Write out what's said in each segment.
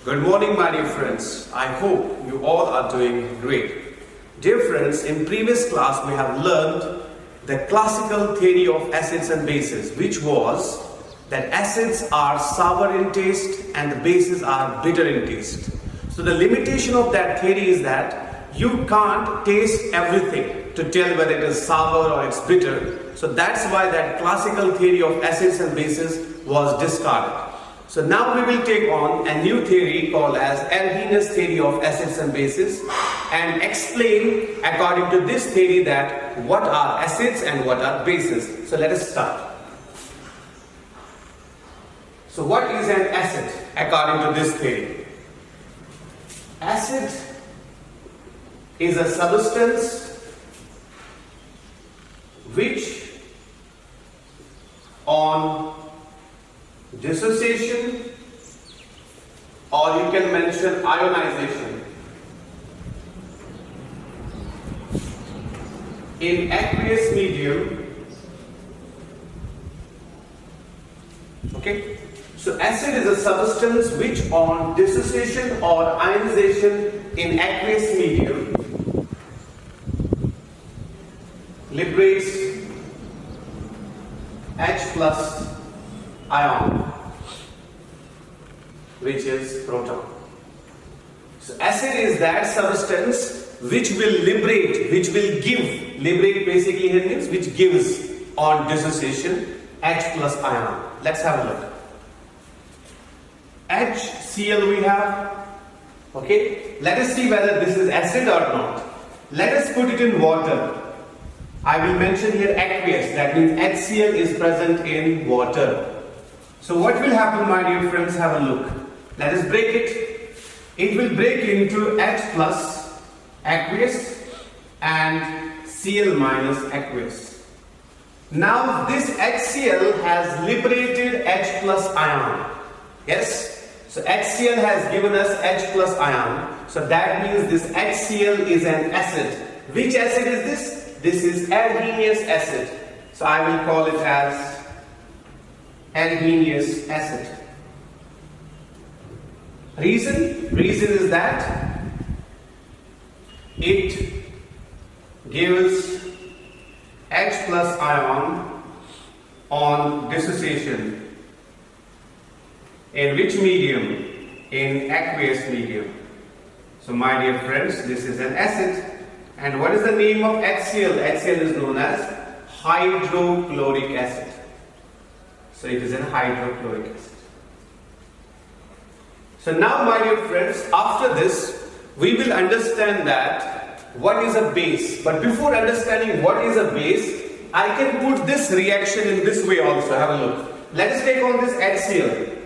Good morning, my dear friends. I hope you all are doing great. Dear friends, in previous class we have learned the classical theory of acids and bases, which was that acids are sour in taste and the bases are bitter in taste. So the limitation of that theory is that you can't taste everything to tell whether it is sour or it's bitter. So that's why that classical theory of acids and bases was discarded. So now we will take on a new theory called as Arrhenius theory of acids and bases and explain according to this theory that what are acids and what are bases. So let us start. So what is an acid according to this theory? Acid is a substance which on dissociation, or you can mention ionization, in aqueous medium. Okay, so acid is a substance which on dissociation or ionization in aqueous medium liberates H plus ion, which is proton. So acid is that substance which will liberate, which will give, liberate basically here means which gives on dissociation H plus ion. Let's have a look. HCl we have. Okay, let us see whether this is acid or not. Let us put it in water. I will mention here aqueous, that means HCl is present in water. So what will happen, my dear friends? Have a look. Let us break it. It will break into H plus aqueous and Cl minus aqueous. Now this HCl has liberated H plus ion. Yes? So HCl has given us H plus ion. So that means this HCl is an acid. Which acid is this? This is Arrhenius acid. So I will call it as Arrhenius acid. Reason is that it gives H plus ion on dissociation. In which medium? In aqueous medium. So my dear friends, this is an acid. And what is the name of HCl? HCl is known as hydrochloric acid. So it is an hydrochloric acid. So now, my dear friends, after this, we will understand that what is a base. But before understanding what is a base, I can put this reaction in this way also. Have a look. Let us take on this HCl.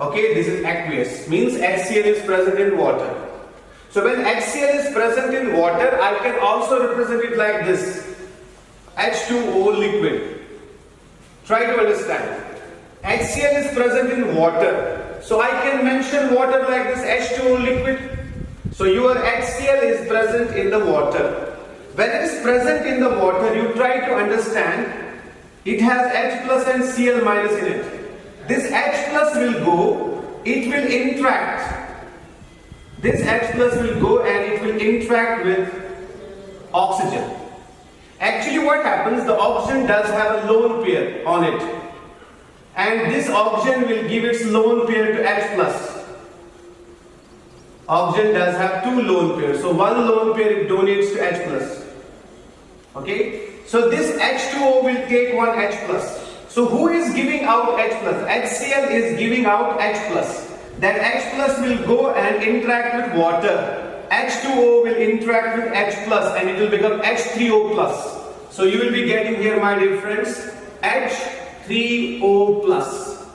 Okay, this is aqueous. Means HCl is present in water. So when HCl is present in water, I can also represent it like this. H2O liquid. Try to understand. HCl is present in water. So I can mention water like this H2O liquid. So your HCl is present in the water. When it is present in the water, you try to understand it has H plus and Cl minus in it. This H plus will go, it will interact. This H plus will go and it will interact with oxygen. Actually what happens, the oxygen does have a lone pair on it. And this oxygen will give its lone pair to H plus. Oxygen does have two lone pairs. So one lone pair it donates to H plus. Okay. So this H2O will take one H plus. So who is giving out H plus? HCl is giving out H plus. That H plus will go and interact with water. H2O will interact with H plus and it will become H3O plus. So you will be getting here, my dear friends, H3O plus.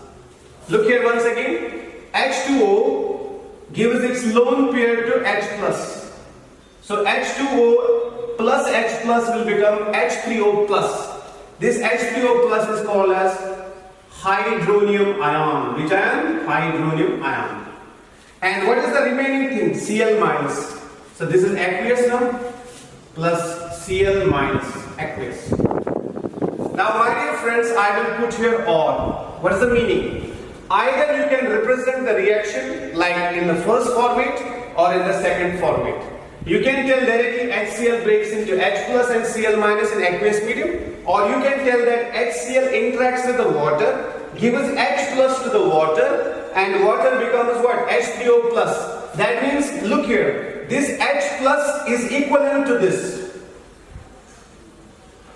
Look here once again. H2O gives its lone pair to H plus. So H2O plus H plus will become H3O plus. This H3O plus is called as hydronium ion. Which ion? Hydronium ion. And what is the remaining thing? Cl minus. So this is aqueous now plus Cl minus aqueous. Now my dear friends, I will put here or. What is the meaning? Either you can represent the reaction like in the first format or in the second format. You can tell directly HCl breaks into H plus and Cl minus in aqueous medium, or you can tell that HCl interacts with the water, gives H plus to the water, and water becomes what? H3O plus. That means, look here, this H plus is equivalent to this.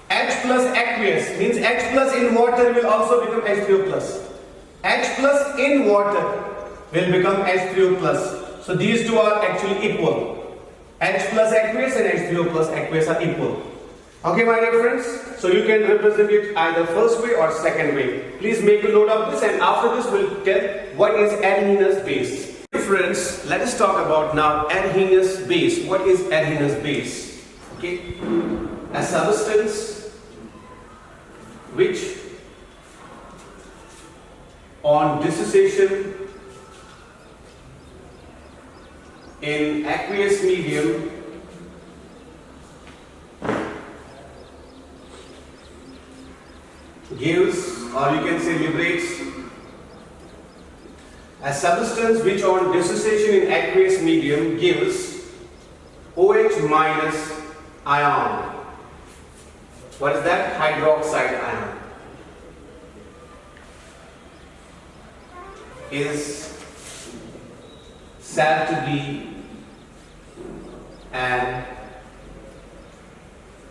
H plus aqueous means H plus in water will also become H3O plus. H plus in water will become H3O plus. So these two are actually equal. H plus aqueous and H3O plus aqueous are equal. Okay, my dear friends, so you can represent it either first way or second way. Please make a note of this, and after this we'll tell what is adhenous base. Dear friends, let us talk about now adhenous base. What is adhenous base? Okay, a substance which on dissociation in aqueous medium gives, or you can say liberates, a substance which on dissociation in aqueous medium gives OH minus ion. What is that? Hydroxide ion. Is said to be an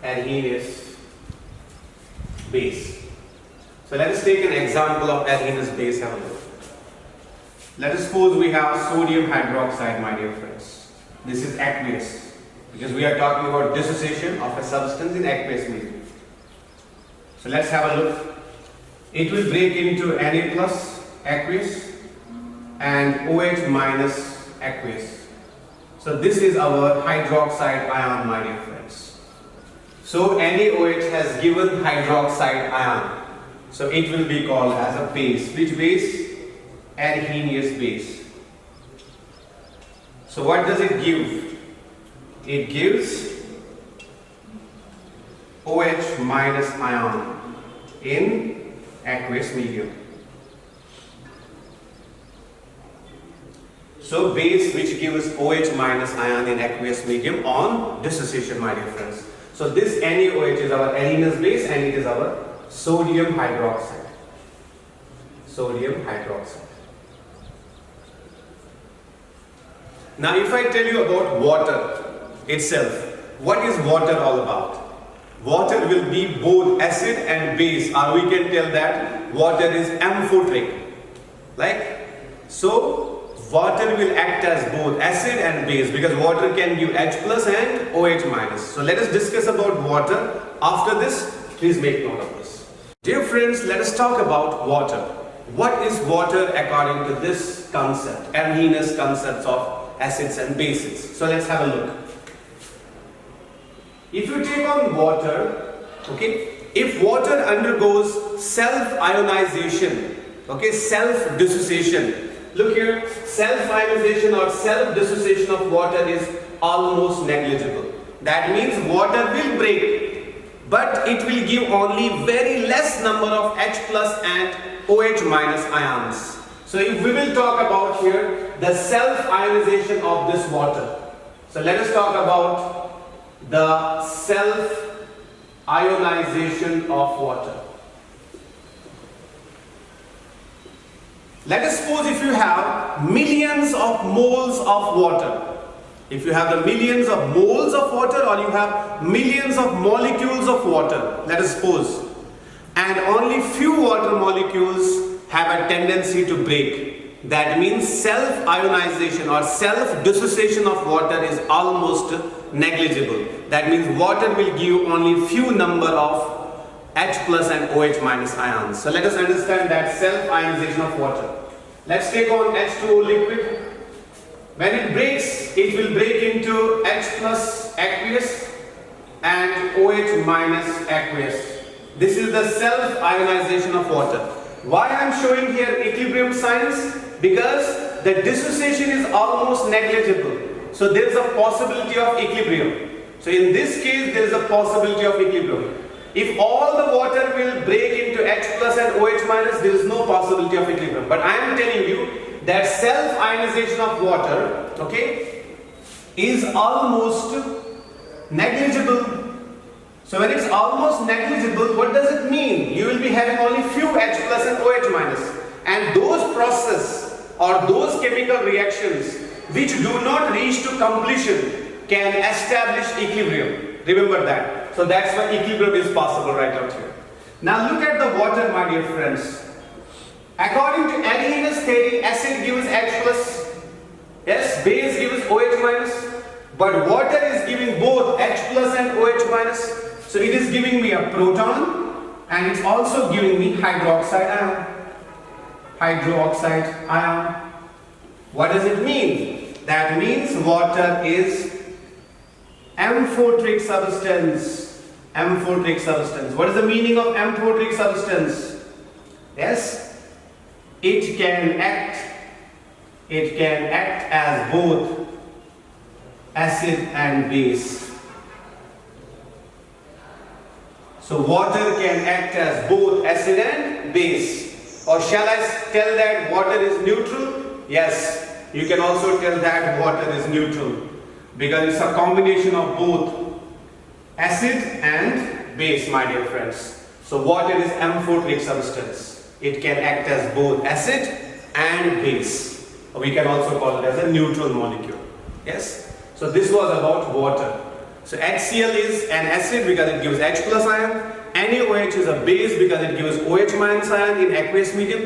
adhenous base. So let us take an example of adhenous base. Have a look. Let us suppose we have sodium hydroxide, my dear friends. This is aqueous because we are talking about dissociation of a substance in aqueous medium. So let's have a look. It will break into Na plus aqueous and OH minus aqueous. So this is our hydroxide ion, my dear friends. So NaOH has given hydroxide ion. So it will be called as a base. Which base? Adhenous base. So what does it give? It gives OH minus ion in aqueous medium. So base which gives OH minus ion in aqueous medium on dissociation, my dear friends. So this NaOH is our adhenous base and it is our sodium hydroxide. Sodium hydroxide. Now if I tell you about water itself, what is water all about? Water will be both acid and base, or we can tell that water is amphoteric. So water will act as both acid and base because water can give H plus and OH minus. So let us discuss about water. After this, please make note of this. Dear friends, let us talk about water. What is water according to this concept, adhenous concepts of acids and bases? So let's have a look. If you take on water, okay, if water undergoes self-ionization, okay, self-dissociation, look here, self-ionization or self-dissociation of water is almost negligible. That means water will break, but it will give only very less number of H plus and OH minus ions. So if we will talk about here the self-ionization of this water. So let us talk about the self-ionization of water. Let us suppose if you have millions of moles of water. If you have the millions of moles of water, or you have millions of molecules of water, let us suppose, and only few water molecules have a tendency to break. That means self-ionization or self-dissociation of water is almost negligible. That means water will give only few number of H plus and OH minus ions. So let us understand that self-ionization of water. Let's take on H2O liquid. When it breaks, it will break into H plus aqueous and OH minus aqueous. This is the self-ionization of water. Why I am showing here equilibrium signs? Because the dissociation is almost negligible. So there is a possibility of equilibrium. So in this case, there is a possibility of equilibrium. If all the water will break into H plus and OH minus, there is no possibility of equilibrium. But I am telling you that self-ionization of water, okay, is almost negligible. So when it's almost negligible, what does it mean? You will be having only few H plus and OH minus. And those processes or those chemical reactions which do not reach to completion can establish equilibrium. Remember that. So that's why equilibrium is possible right out here. Now look at the water, my dear friends. According to Arrhenius theory, acid gives H plus, yes, base gives OH minus, but water is giving both H plus and OH minus. So it is giving me a proton and it's also giving me hydroxide ion. Hydroxide ion. What does it mean? That means water is amphoteric substance. Amphoteric substance. What is the meaning of amphoteric substance? Yes, it can act as both acid and base. So water can act as both acid and base. Or shall I tell that water is neutral? Yes, you can also tell that water is neutral because it's a combination of both acid and base, my dear friends. So water is amphoteric substance. It can act as both acid and base. Or we can also call it as a neutral molecule. Yes. So this was about water. So HCl is an acid because it gives H plus ion. NaOH is a base because it gives OH minus ion in aqueous medium.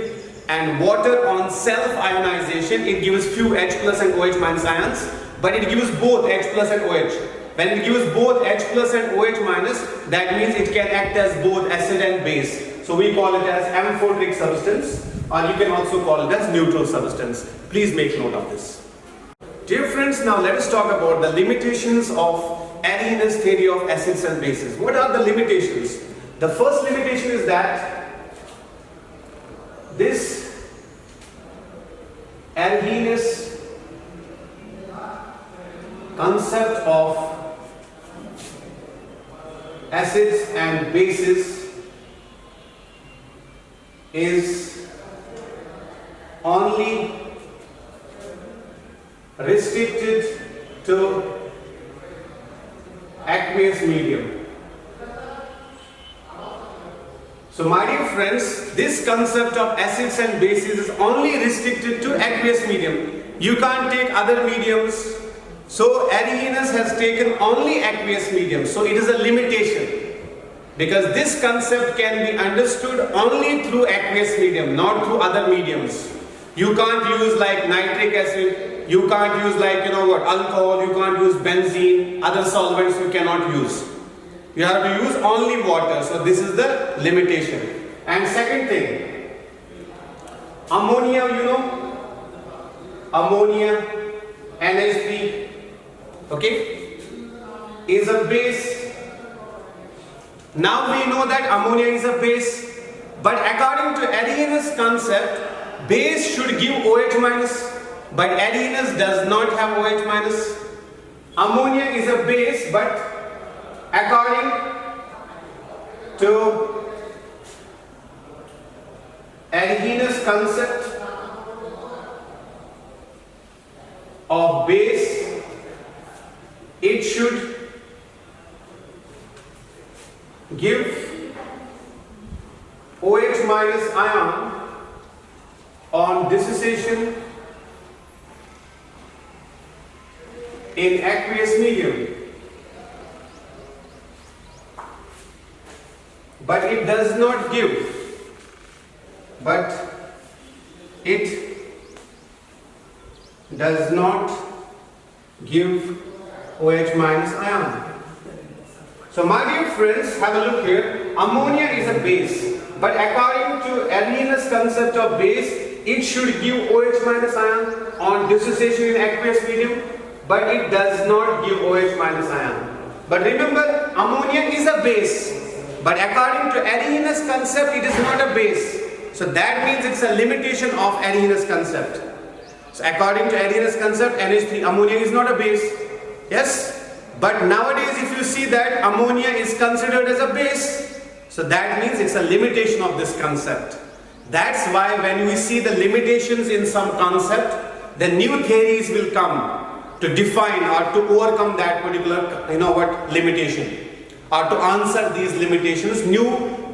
And water on self-ionization, it gives few H plus and OH minus ions, but it gives both H plus and OH. When it gives both H plus and OH minus, that means it can act as both acid and base. So we call it as amphoteric substance, or you can also call it as neutral substance. Please make note of this. Dear friends, now let us talk about the limitations of Arrhenius theory of acids and bases. What are the limitations? The first limitation is that this Arrhenius concept of acids and bases is only restricted to aqueous medium. So my dear friends, this concept of acids and bases is only restricted to aqueous medium. You can't take other mediums. So Arrhenius has taken only aqueous medium. So it is a limitation because this concept can be understood only through aqueous medium, not through other mediums. You can't use like nitric acid, you can't use like alcohol, you can't use benzene, other solvents you cannot use. You have to use only water. So this is the limitation. And second thing, ammonia, ammonia, NH3, okay, is a base. Now we know that ammonia is a base, but according to Arrhenius concept, base should give OH minus, but Arrhenius does not have OH minus. Ammonia is a base, but according to Arrhenius concept of base, it should give OH minus ion on dissociation in aqueous medium. But it does not give, OH minus ion. So my dear friends, have a look here. Ammonia is a base, but according to Arrhenius concept of base, it should give OH minus ion on dissociation in aqueous medium, but it does not give OH minus ion. But remember, ammonia is a base, but according to Arrhenius concept, it is not a base. So that means it's a limitation of Arrhenius concept. So according to Arrhenius concept, NH3, ammonia is not a base. Yes? But nowadays if you see that ammonia is considered as a base, so So that means it's a limitation of this concept. That's why when we see the limitations in some concept, the new theories will come to define or to overcome that particular, limitation, or to answer these limitations. New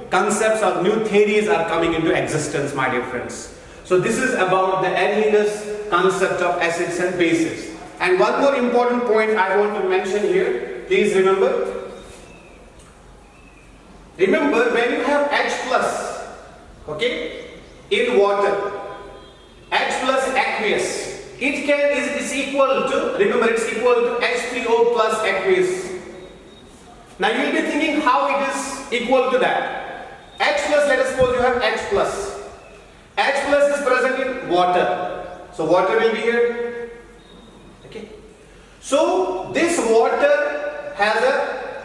concepts or new theories are coming into existence, my dear friends. So this is about the Arrhenius concept of acids and bases. And one more important point I want to mention here, please remember. Remember, when you have H plus, okay, in water, H plus aqueous, it is equal to, remember, it's equal to H3O plus aqueous. Now you will be thinking how it is equal to that. H plus, let us suppose you have H plus. H plus is present in water. So water will be here. Okay. So this water has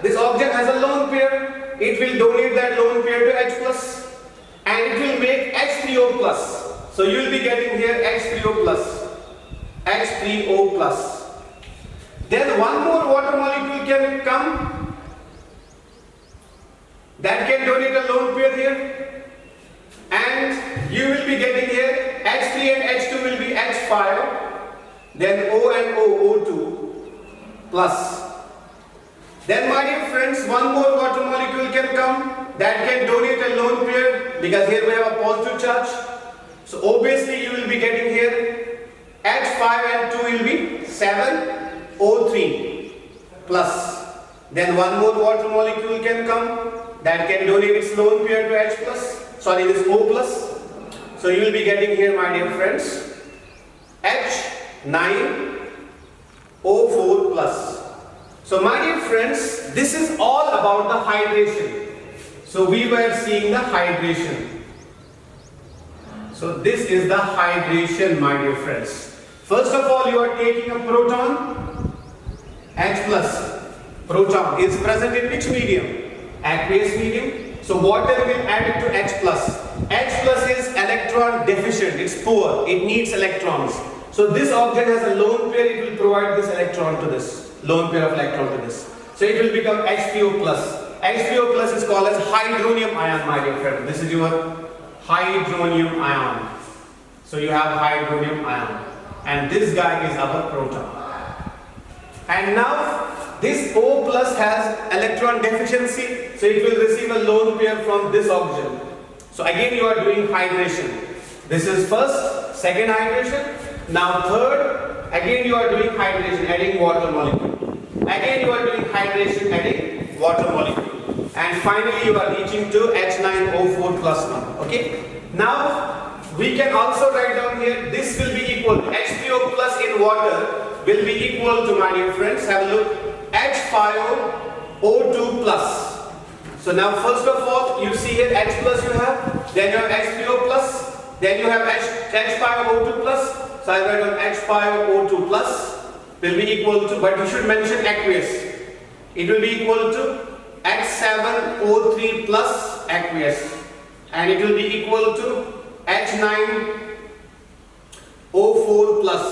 this object has a lone pair. It will donate that lone pair to H plus and it will make H3O plus. So you will be getting here H3O plus. H3O plus. Then one more water molecule can come that can donate a lone pair here, and you will be getting here H3 and H2 will be H5, then O and O, O2 plus. Then my dear friends, one more water molecule can come that can donate a lone pair, because here we have a positive charge. So obviously you will be getting here H5 and 2 will be 7O3 plus. Then one more water molecule can come that can donate its lone pair to H plus, this O plus. So you will be getting here, my dear friends, H9O4 plus. So my dear friends, this is all about the hydration. So we were seeing the hydration. So this is the hydration, my dear friends. First of all, you are taking a proton, H plus. Proton is present in which medium? Aqueous medium. So water will add it to H plus. H plus is electron deficient, it's poor, it needs electrons. So this object has a lone pair, it will provide this electron to this, lone pair of electron to this. So it will become H3O plus. H3O plus is called as hydronium ion, my dear friend. This is your hydronium ion. So you have hydronium ion. And this guy is our proton. And now this O plus has electron deficiency, so it will receive a lone pair from this oxygen. So again you are doing hydration. This is first, second hydration. Now third, again you are doing hydration, adding water molecule. Again you are doing hydration, adding water molecule. And finally you are reaching to H9O4 plus 1. Okay. Now we can also write down here, this will be equal to H3O plus in water will be equal to, my dear friends, have a look, H5O2 plus. So now first of all, you see here H plus you have, then you have H3O plus, then you have H5O2 plus. So I write down H5O2 plus will be equal to, but you should mention aqueous. It will be equal to H7O3 plus aqueous, and it will be equal to H9O4 plus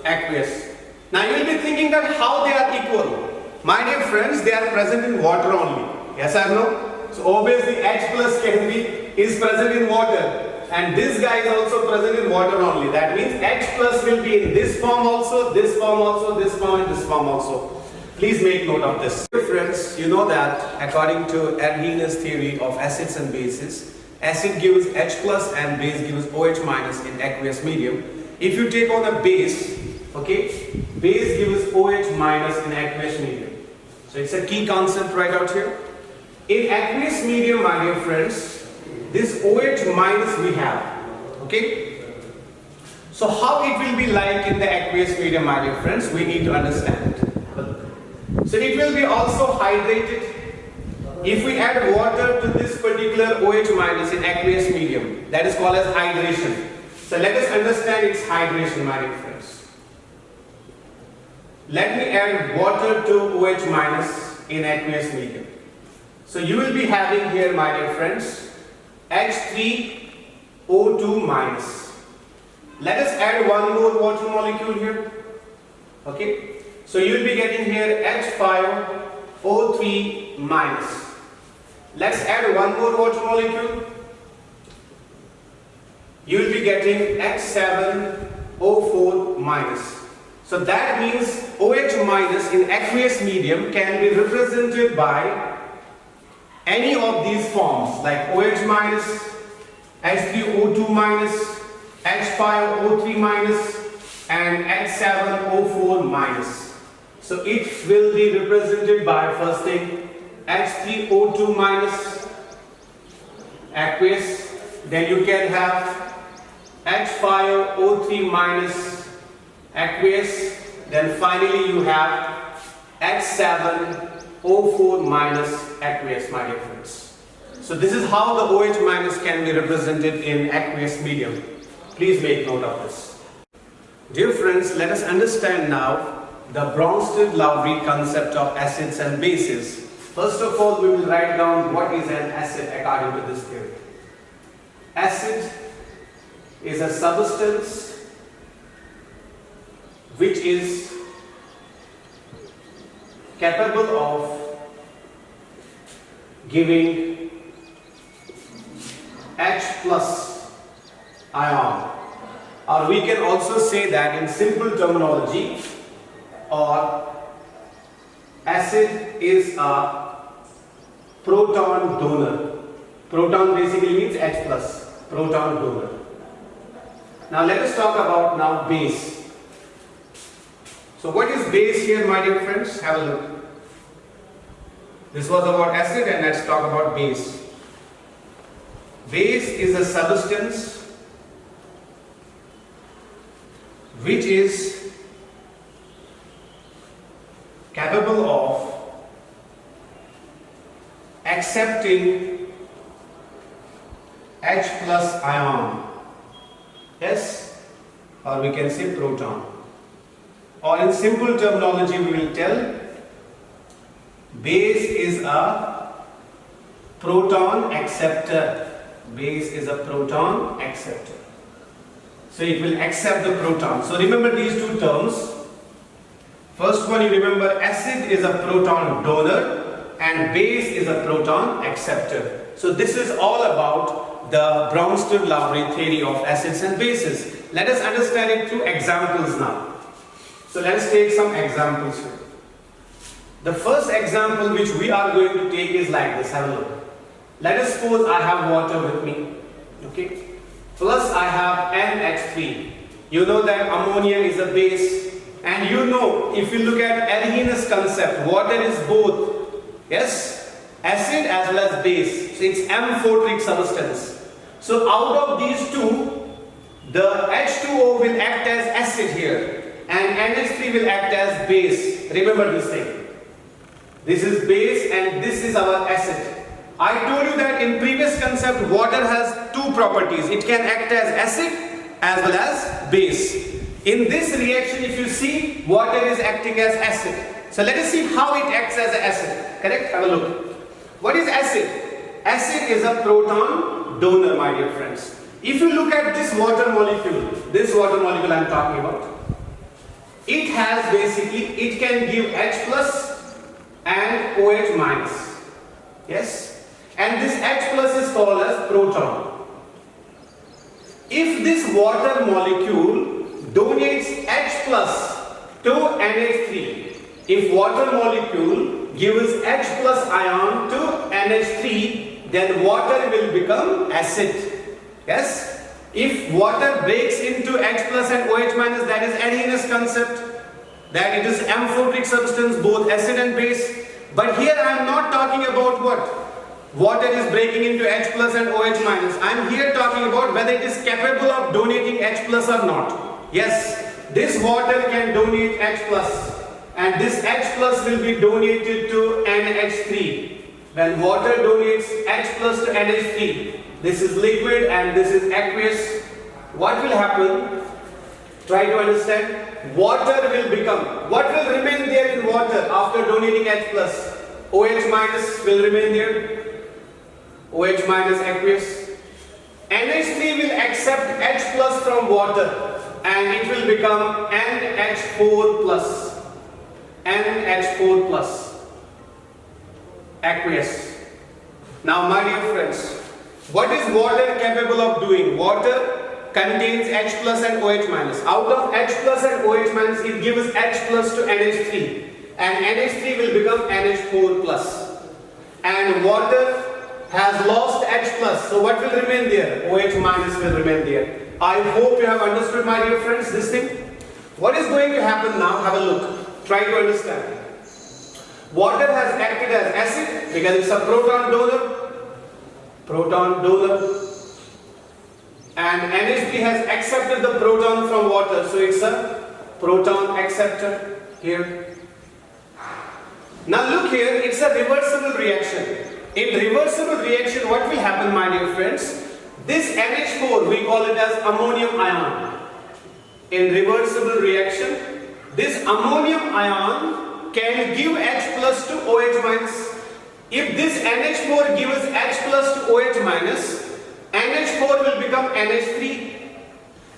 aqueous. Now you will be thinking that how they are equal. My dear friends, they are present in water only. Yes or no? So obviously H plus is present in water, and this guy is also present in water only. That means H plus will be in this form also, this form also, this form and this form also. Please make note of this. Dear friends, you know that according to Arrhenius theory of acids and bases, acid gives H plus and base gives OH minus in aqueous medium. If you take on a base, okay, base gives OH minus in aqueous medium. So it's a key concept right out here. In aqueous medium, my dear friends, this OH minus we have, okay. So how it will be like in the aqueous medium, my dear friends, we need to understand. So it will be also hydrated. If we add water to this particular OH minus in aqueous medium, that is called as hydration. So let us understand its hydration, my dear friends. Let me add water to OH minus in aqueous medium. So you will be having here, my dear friends, H3O2 minus. Let us add one more water molecule here. Okay. So you will be getting here H5O3 minus. Let's add one more water molecule. You will be getting H7O4 minus. So that means OH minus in aqueous medium can be represented by any of these forms like OH minus, H3O2 minus, H5O3 minus and H7O4 minus. So it will be represented by first thing H3O2 minus aqueous, then you can have H5O3 minus aqueous, then finally you have H7O4 minus aqueous, my dear friends. So this is how the OH minus can be represented in aqueous medium. Please make note of this. Dear friends, let us understand now the Bronsted-Lowry concept of acids and bases. First of all, we will write down what is an acid according to this theory. Acid is a substance which is capable of giving H plus ion, or we can also say that in simple terminology, or acid is a proton donor. Proton basically means H plus, proton donor. Now let us talk about now base. So what is base here, my dear friends? Have a look. This was about acid and let's talk about base. Base is a substance which is capable of accepting H plus ion, yes, or we can say proton, or in simple terminology we will tell base is a proton acceptor. Base is a proton acceptor. So it will accept the proton. So remember these two terms. First one, you remember acid is a proton donor and base is a proton acceptor. So this is all about the Bronsted-Lowry theory of acids and bases. Let us understand it through examples now. So let us take some examples here. The first example which we are going to take is like this. Have a look. Let us suppose I have water with me. Okay. Plus I have NH3. You know that ammonia is a base. And you know, if you look at alkenes concept, water is both, yes, acid as well as base. So it's amphoteric substance. So out of these two, the H2O will act as acid here and NH3 will act as base. Remember this thing. This is base and this is our acid. I told you that in previous concept, water has two properties. It can act as acid as well as base. In this reaction, if you see, water is acting as acid. So let us see how it acts as an acid. Correct? Have a look. What is acid? Acid is a proton donor, my dear friends. If you look at this water molecule I am talking about, it has basically, it can give H plus and OH minus. Yes? And this H plus is called as proton. If this water molecule donates H plus to NH3, if water molecule gives H plus ion to NH3, then water will become acid. Yes? If water breaks into H plus and OH minus, that is alkenes concept, that it is amphoteric substance, both acid and base. But here I am not talking about what? Water is breaking into H plus and OH minus. I am here talking about whether it is capable of donating H plus or not. Yes, this water can donate H plus and this H plus will be donated to NH3. When water donates H plus to NH3, this is liquid and this is aqueous. What will happen? Try to understand. Water will become, what will remain there in water after donating H plus? OH minus will remain there. OH minus aqueous. NH3 will accept H plus from water and it will become NH4 plus. NH4 plus. Aqueous. Now my dear friends, what is water capable of doing? Water contains H plus and OH minus. Out of H plus and OH minus, it gives H plus to NH3, and NH3 will become NH4 plus. And water has lost H plus, so what will remain there? OH minus will remain there. I hope you have understood, my dear friends, this thing. What is going to happen now? Have a look. Try to understand. Water has acted as acid because it's a proton donor, and NH3 has accepted the proton from water, so it's a proton acceptor here. Now look here, it's a reversible reaction. In reversible reaction, what will happen, my dear friends? This NH4, we call it as ammonium ion. In reversible reaction, this ammonium ion can give H plus to OH minus. If this NH4 gives H plus to OH minus, NH4 will become NH3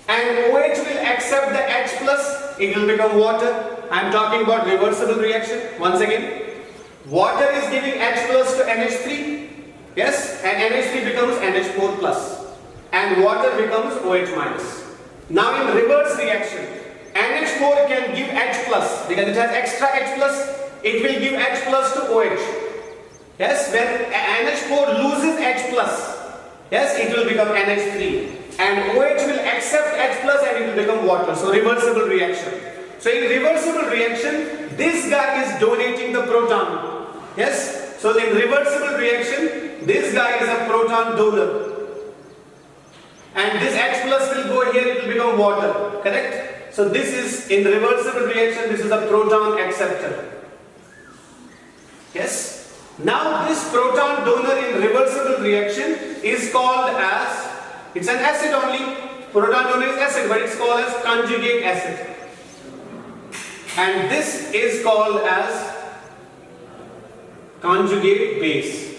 and OH will accept the H plus, it will become water. I am talking about reversible reaction. Once again, water is giving H plus to NH3, yes, and NH3 becomes NH4 plus and water becomes OH minus. Now in reverse reaction, NH4 can give H plus because it has extra H plus, it will give H plus to OH. Yes, when NH4 loses H plus, yes, it will become NH3 and OH will accept H plus and it will become water. So reversible reaction. So in reversible reaction, this guy is donating the proton. Yes, so in reversible reaction, this guy is a proton donor. And this H plus will go here, it will become water, correct? So this is, in reversible reaction, this is a proton acceptor. Yes? Now this proton donor in reversible reaction is called as, it's an acid only, proton donor is acid, but it's called as conjugate acid. And this is called as conjugate base.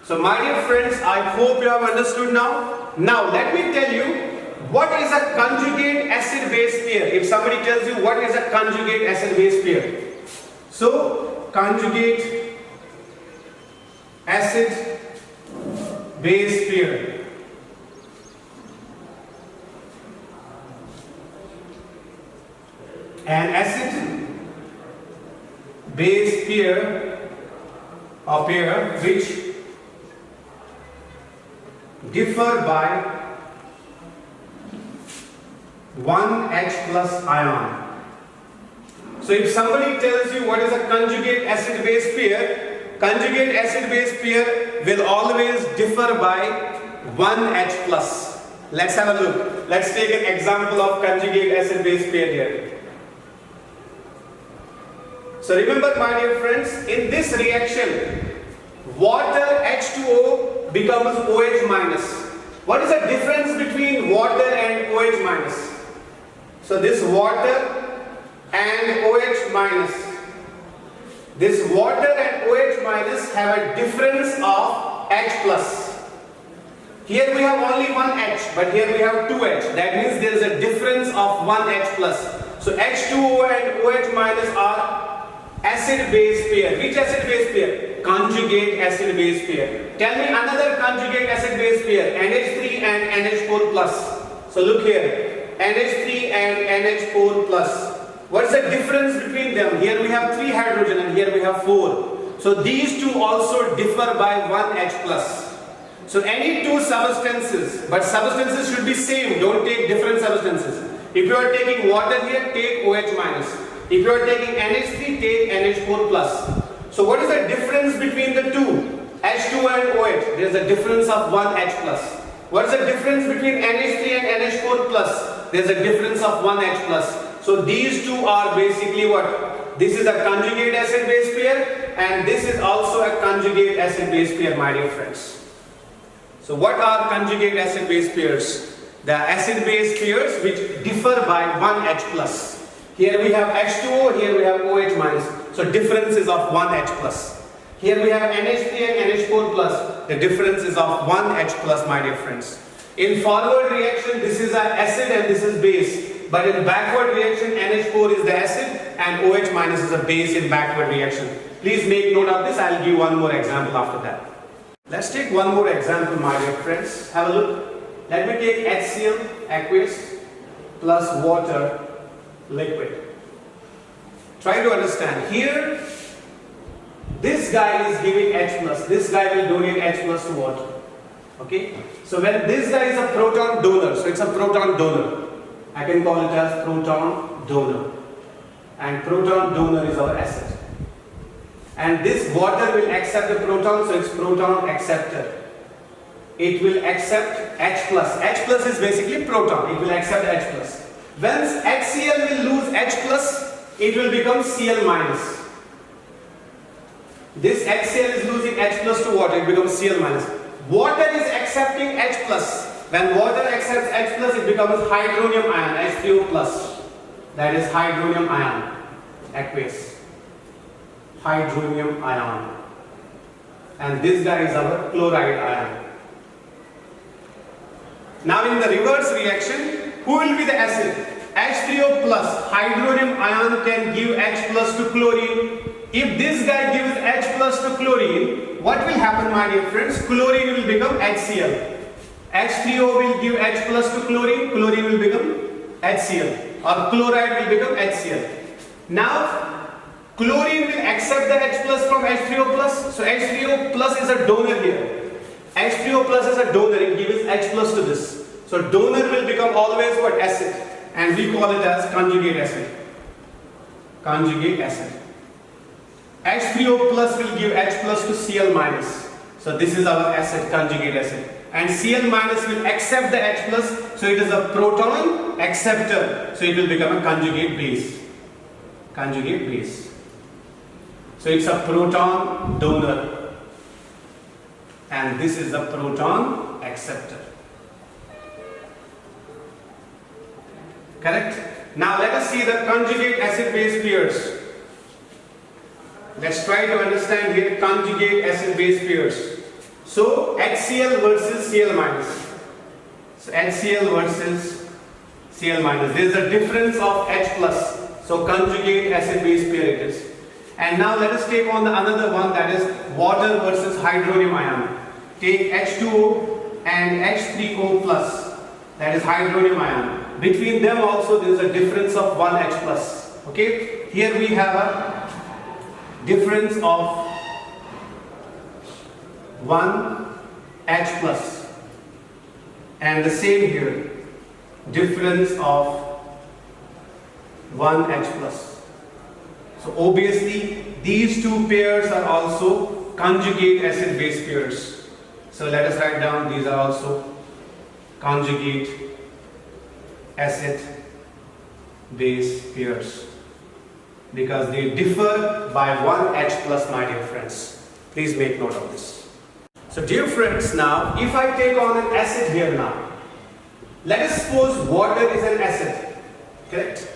So my dear friends, I hope you have understood now. Now let me tell you what is a conjugate acid base pair. If somebody tells you what is a conjugate acid base pair. So conjugate acid base pair. An acid base pair, a pair which differ by one H plus ion. So if somebody tells you what is a conjugate acid base pair, conjugate acid base pair will always differ by one H plus. Let's have a look. Let's take an example of conjugate acid base pair here. So remember, my dear friends, in this reaction, water H2O becomes OH minus. What is the difference between water and OH minus? So this water and OH minus. This water and OH minus have a difference of H plus. Here we have only one H, but here we have two H. That means there is a difference of one H plus. So H2O and OH minus are acid base pair. Which acid base pair? Conjugate acid base pair. Tell me another conjugate acid base pair. NH3 and NH4 plus. So look here. NH3 and NH4 plus. What is the difference between them? Here we have 3 hydrogen and here we have 4. So these two also differ by 1 H plus. So any two substances, but substances should be same. Don't take different substances. If you are taking water here, take OH minus. If you are taking NH3, take NH4 plus. So what is the difference between the two? H2 and OH. There is a difference of 1 H plus. What is the difference between NH3 and NH4 plus? There is a difference of 1 H plus. So these two are basically what? This is a conjugate acid base pair and this is also a conjugate acid base pair, my dear friends. So what are conjugate acid base pairs? The acid base pairs which differ by 1 H plus. Here we have H2O, here we have OH minus. So difference is of 1 H plus. Here we have NH3 and NH4 plus. The difference is of 1 H plus, my dear friends. In forward reaction, this is an acid and this is base. But in backward reaction, NH4 is the acid and OH minus is a base in backward reaction. Please make note of this. I will give one more example after that. Let's take one more example, my dear friends. Have a look. Let me take HCl, aqueous, plus water, liquid. Try to understand. Here, this guy is giving H plus. This guy will donate H plus to water. Okay? So when this guy is a proton donor, so it's a proton donor. I can call it as proton donor. And proton donor is our acid. And this water will accept the proton, so it's proton acceptor. It will accept H plus. H plus is basically proton. It will accept H plus. When HCl will lose H plus, it will become Cl minus. This HCl is losing H plus to water, it becomes Cl minus. Water is accepting H plus. When water accepts H plus, it becomes hydronium ion, H3O plus. That is hydronium ion, aqueous. Hydronium ion. And this guy is our chloride ion. Now in the reverse reaction, who will be the acid? H3O plus, hydronium ion can give H plus to chlorine. If this guy gives H plus to chlorine, what will happen, my dear friends? Chlorine will become HCl. H3O will give H plus to chlorine, chlorine will become HCl. Or chloride will become HCl. Now, chlorine will accept the H plus from H3O plus. So H3O plus is a donor here. H3O plus is a donor, it gives H plus to this. So donor will become always what? Acid. And we call it as conjugate acid. Conjugate acid. H3O plus will give H plus to Cl minus. So this is our acid, conjugate acid. And Cl minus will accept the H plus, so it is a proton acceptor. So it will become a conjugate base. Conjugate base. So it's a proton donor. And this is a proton acceptor. Correct? Now let us see the conjugate acid base pairs. Let's try to understand here conjugate acid base pairs. So HCl versus Cl minus. So HCl versus Cl minus. There is a difference of H plus. So conjugate acid base pair it is. And now let us take on the another one, that is water versus hydronium ion. Take H2O and H3O plus. That is hydronium ion. Between them also there is a difference of 1 H plus. Okay. Here we have a difference of 1 H plus, and the same here, difference of 1 H plus. So obviously these two pairs are also conjugate acid base pairs. So let us write down, these are also conjugate acid base pairs, because they differ by 1 H plus, my dear friends. Please make note of this. So dear friends, now if I take on an acid here now, let us suppose water is an acid, correct?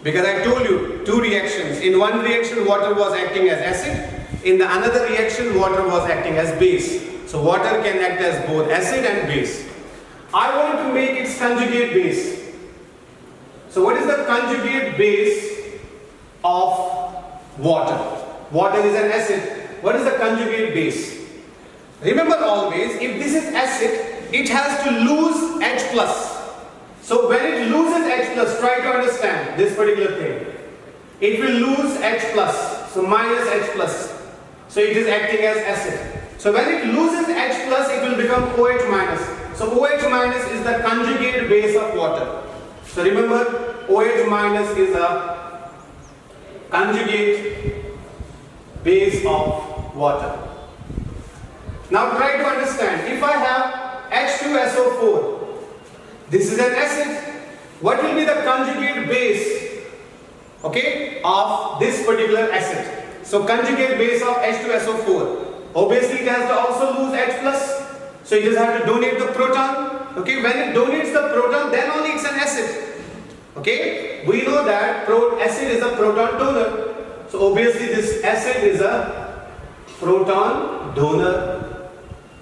Because I told you two reactions. In one reaction water was acting as acid, in the another reaction water was acting as base. So water can act as both acid and base. I want to make its conjugate base. So what is the conjugate base of water? Water is an acid. What is the conjugate base? Remember always, if this is acid, it has to lose H plus. So when it loses H plus, try to understand this particular thing. It will lose H plus, so minus H plus. So it is acting as acid. So when it loses H plus, it will become OH minus. So OH minus is the conjugate base of water. So remember, OH minus is a conjugate base of water. Now try to understand, if I have H2SO4, this is an acid, what will be the conjugate base, okay, of this particular acid? So conjugate base of H2SO4, obviously it has to also lose H plus, so it just have to donate the proton, okay. When it donates the proton, then only it's an acid, okay. We know that acid is a proton donor, so obviously this acid is a proton donor.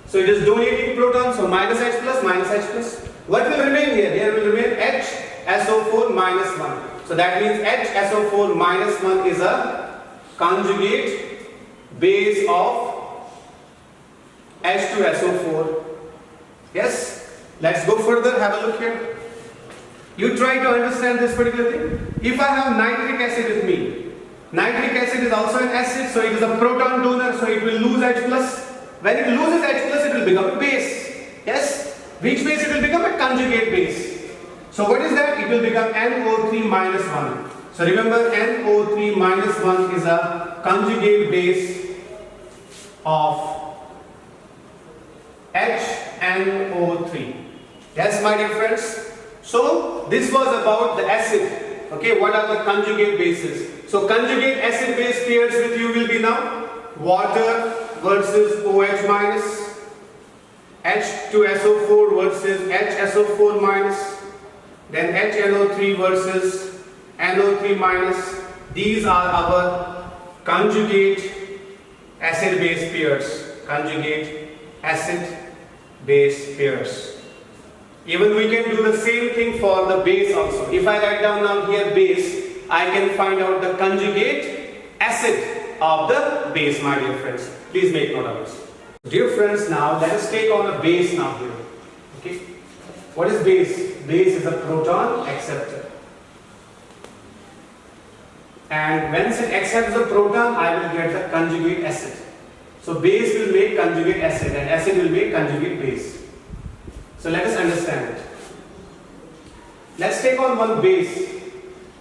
So it is donating protons, so minus H plus, minus H plus. What will remain here? Here will remain HSO4 minus 1. So that means HSO4 minus 1 is a conjugate base of H2SO4. Yes? Let's go further, have a look here. You try to understand this particular thing. If I have nitric acid with me, nitric acid is also an acid, so it is a proton donor, so it will lose H+. When it loses H+, it will become a base. Yes? Which base it will become? A conjugate base. So what is that? It will become NO3 minus 1. So remember, NO3 minus 1 is a conjugate base of HNO3. Yes, my dear friends. So this was about the acid. Okay, what are the conjugate bases? So conjugate acid base pairs with you will be now water versus OH minus, H2SO4 versus HSO4 minus, then HNO3 versus NO3 minus. These are our conjugate acid base pairs. Conjugate acid base pairs. Even we can do the same thing for the base also. If I write down now here base, I can find out the conjugate acid of the base, my dear friends. Please make note of this. Dear friends, now let us take on a base now here. Okay. What is base? Base is a proton acceptor. And once it accepts the proton, I will get the conjugate acid. So base will make conjugate acid and acid will make conjugate base. So let us understand it. Let's take on one base.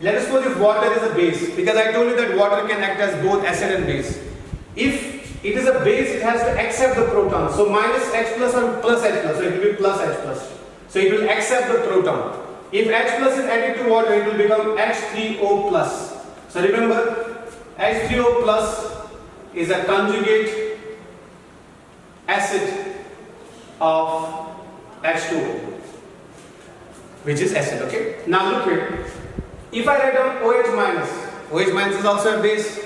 Let us suppose if water is a base, because I told you that water can act as both acid and base. If it is a base, it has to accept the proton. So minus H plus or plus H plus, so it will be plus H plus. So it will accept the proton. If H plus is added to water, it will become H3O plus. So remember, H3O plus is a conjugate acid of H2O, which is acid. Okay. Now look here. If I write down OH minus, OH minus is also a base.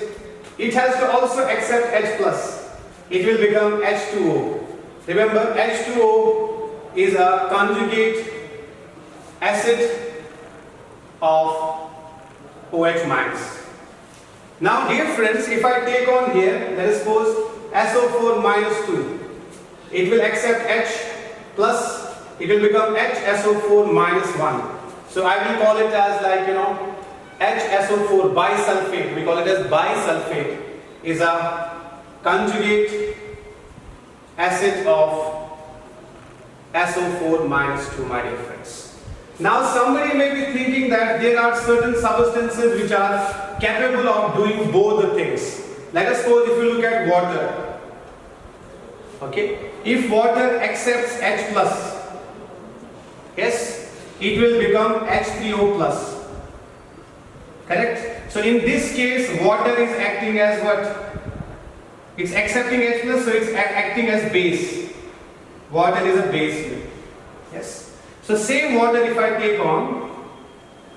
It has to also accept H plus. It will become H2O. Remember, H2O is a conjugate acid of OH minus. Now, dear friends, if I take on here, let us suppose SO4 minus 2, it will accept H plus. It will become HSO4 minus 1. So I will call it as HSO4 bisulfate. We call it as bisulfate. Is a conjugate acid of SO4 minus 2, my dear friends. Now somebody may be thinking that there are certain substances which are capable of doing both the things. Let us suppose if you look at water. Okay, if water accepts H plus, yes, it will become H3O plus. Correct? So in this case, water is acting as what? It's accepting H plus, so it's acting as base. Water is a base here. Yes. So same water if I take on,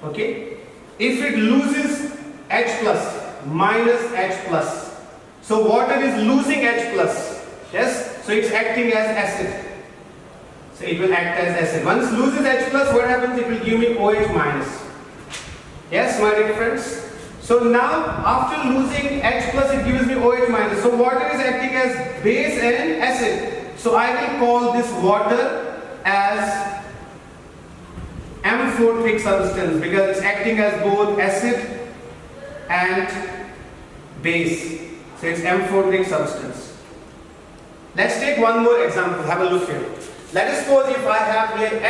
okay, if it loses H plus minus H plus, so water is losing H plus. Yes. So it's acting as acid. So it will act as acid. Once loses H plus, what happens? It will give me OH minus. Yes, my dear friends. So now after losing H plus, it gives me OH minus. So water is acting as base and acid. So I will call this water as amphoteric substance because it's acting as both acid and base. So it's amphoteric substance. Let's take one more example. Have a look here. Let us suppose if I have here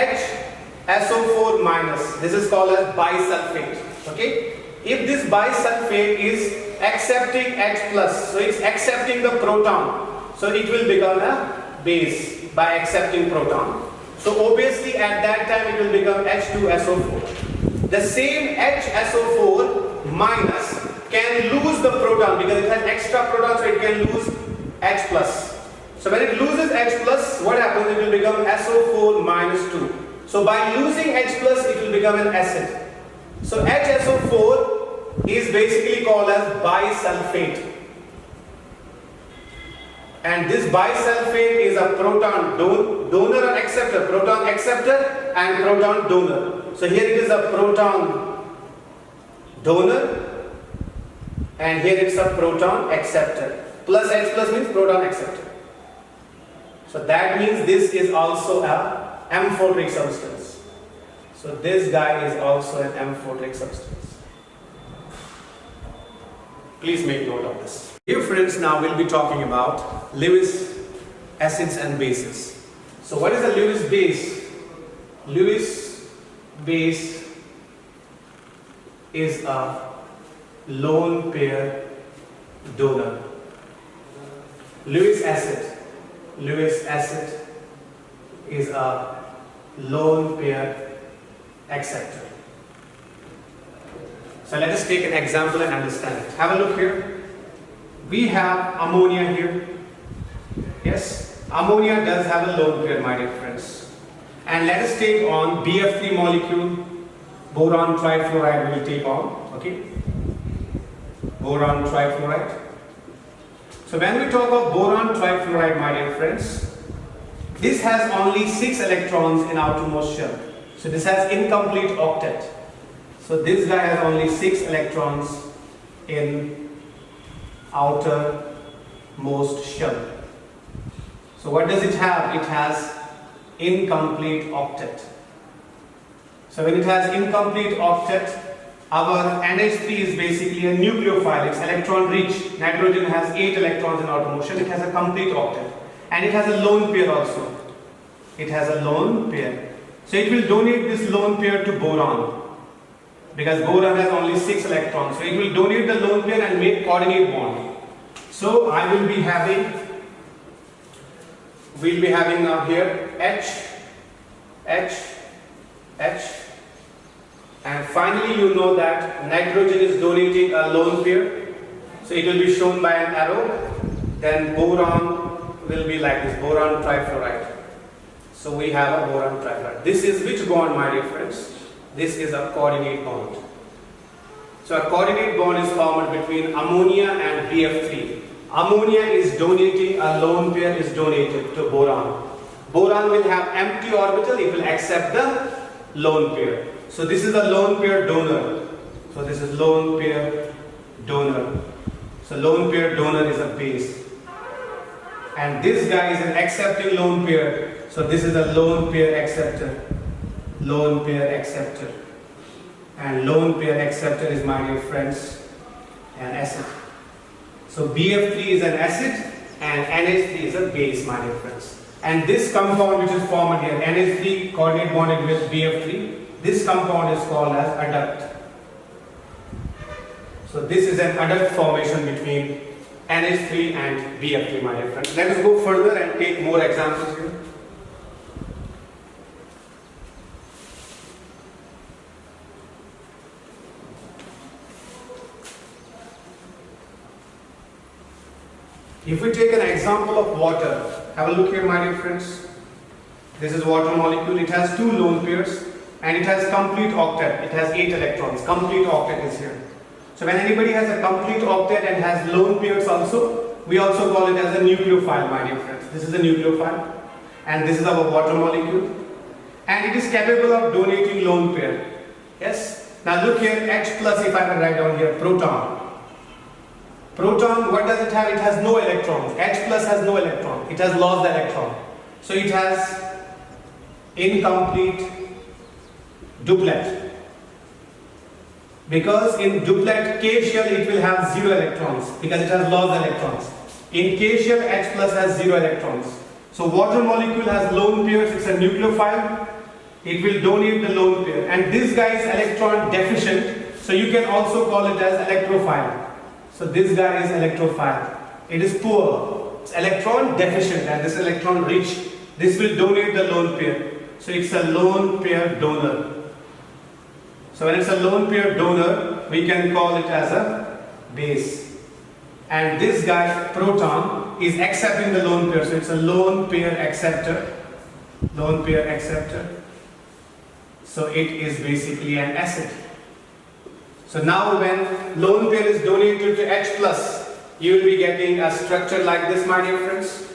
HSO4 minus. This is called as bisulfate. Okay. If this bisulfate is accepting H plus, so it's accepting the proton, so it will become a base by accepting proton. So obviously at that time it will become H2SO4. The same HSO4 minus can lose the proton because it has extra proton, so it can lose H plus. So when it loses H plus, what happens? It will become SO4 minus 2. So by losing H plus, it will become an acid. So HSO4 is basically called as bisulfate. And this bisulfate is a proton donor or acceptor, proton acceptor and proton donor. So here it is a proton donor and here it's a proton acceptor. Plus H plus means proton acceptor. So that means this is also a amphoteric substance. So this guy is also an amphoteric substance. Please make note of this. Dear friends, now we'll be talking about Lewis acids and bases. So what is a Lewis base? Lewis base is a lone pair donor. Lewis acid is a lone pair acceptor. So let us take an example and understand it. Have a look here. We have ammonia here. Yes, ammonia does have a lone pair, my dear friends. And let us take on BF3 molecule, boron trifluoride will take on, okay? Boron trifluoride. So when we talk of boron trifluoride, my dear friends, this has only 6 electrons in outermost shell. So this has incomplete octet. So this guy has only 6 electrons in outermost shell. So what does it have? It has incomplete octet. So when it has incomplete octet, our NH3 is basically a nucleophile. It's electron rich. Nitrogen has 8 electrons in outermost shell. It has a complete octet. And it has a lone pair also. It has a lone pair. So it will donate this lone pair to boron. Because boron has only 6 electrons. So it will donate the lone pair and make coordinate bond. So I will be having, we'll be having now here H, and finally you know that nitrogen is donating a lone pair. So it will be shown by an arrow. Then boron will be like this, boron trifluoride. So we have a boron trifluoride. This is which bond, my dear friends? This is a coordinate bond. So a coordinate bond is formed between ammonia and BF3. Ammonia is donating, a lone pair is donated to boron. Boron will have empty orbital, it will accept the lone pair. So this is a lone pair donor. So this is lone pair donor. So lone pair donor is a base. And this guy is an accepting lone pair. So this is a lone pair acceptor. Lone pair acceptor. And lone pair acceptor is, my dear friends, an acid. So BF3 is an acid and NH3 is a base, my dear friends. And this compound which is formed here, NH3 coordinate bonded with BF3, this compound is called as adduct. So this is an adduct formation between NH3 and BF3, my dear friends. Let us go further and take more examples here. If we take an example of water, have a look here, my dear friends. This is water molecule. It has 2 lone pairs and it has complete octet. It has 8 electrons. Complete octet is here. So when anybody has a complete octet and has lone pairs also, we also call it as a nucleophile, my dear friends. This is a nucleophile and this is our water molecule. And it is capable of donating lone pair. Yes. Now look here, H plus, if I can write down here, proton. Proton, what does it have? It has no electrons. H plus has no electron. It has lost the electron. So it has incomplete duplet. Because in duplet K shell it will have 0 electrons because it has lost electrons. In K shell H plus has 0 electrons. So water molecule has lone pairs. It's a nucleophile. It will donate the lone pair. And this guy is electron deficient. So you can also call it as electrophile. So this guy is electrophile. It is poor. It's electron deficient and this electron rich. This will donate the lone pair. So it's a lone pair donor. So when it's a lone pair donor, we can call it as a base. And this guy, proton, is accepting the lone pair. So it's a lone pair acceptor. Lone pair acceptor. So it is basically an acid. So now when lone pair is donated to H plus, you will be getting a structure like this, my dear friends.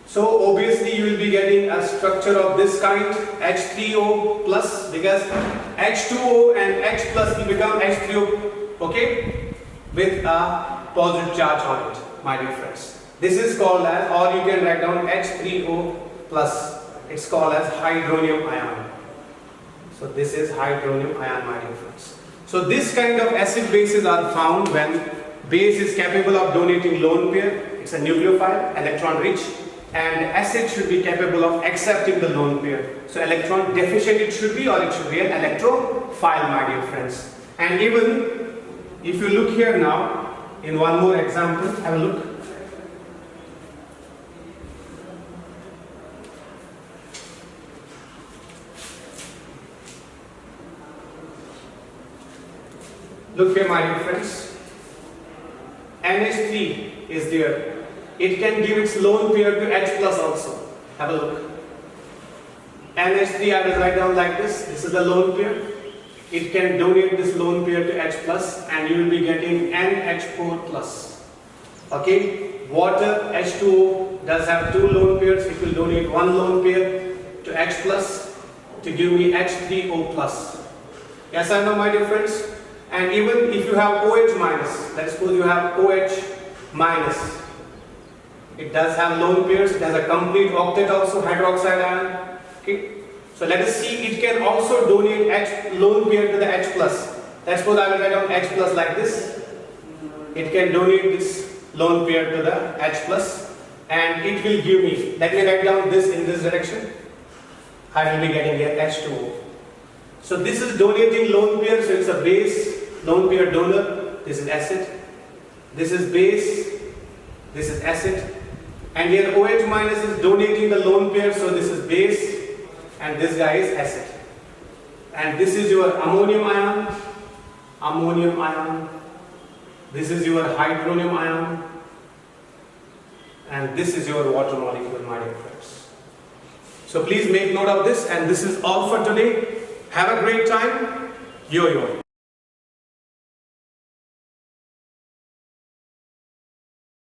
So obviously you will be getting a structure of this kind, H3O plus, because H2O and H plus will become H3O, okay, with a positive charge on it. my dear friends. This is called as, or you can write down H3O plus. It's called as hydronium ion. So this is hydronium ion, my dear friends. So this kind of acid bases are found when base is capable of donating lone pair. It's a nucleophile, electron rich, and acid should be capable of accepting the lone pair. So electron deficient it should be, or it should be an electrophile, my dear friends. And even if you look here now, in one more example, have a look. Look here, my dear friends. NH3 is there. It can give its lone pair to H plus also. Have a look. NH3 I will write down like this. This is the lone pair. It can donate this lone pair to H plus, and you will be getting NH4 plus. Okay. Water H2O does have two lone pairs. It will donate one lone pair to H plus to give me H3O plus. Yes or no, my dear friends? And even if you have OH minus, let's suppose you have OH minus, it does have lone pairs. It has a complete octet also, hydroxide ion. Okay. So let us see, it can also donate H lone pair to the H plus. Let's suppose I will write down H plus like this. It can donate this lone pair to the H plus, and it will give me, let me write down this in this direction. I will be getting here H2O. So this is donating lone pair, so it's a base, lone pair donor. This is acid. This is base. This is acid. And here OH minus is donating the lone pair, so this is base, and this guy is acid. And this is your ammonium ion, ammonium ion. This is your hydronium ion, and this is your water molecule, my dear friends. So please make note of this, and this is all for today. Have a great time. Yo-yo.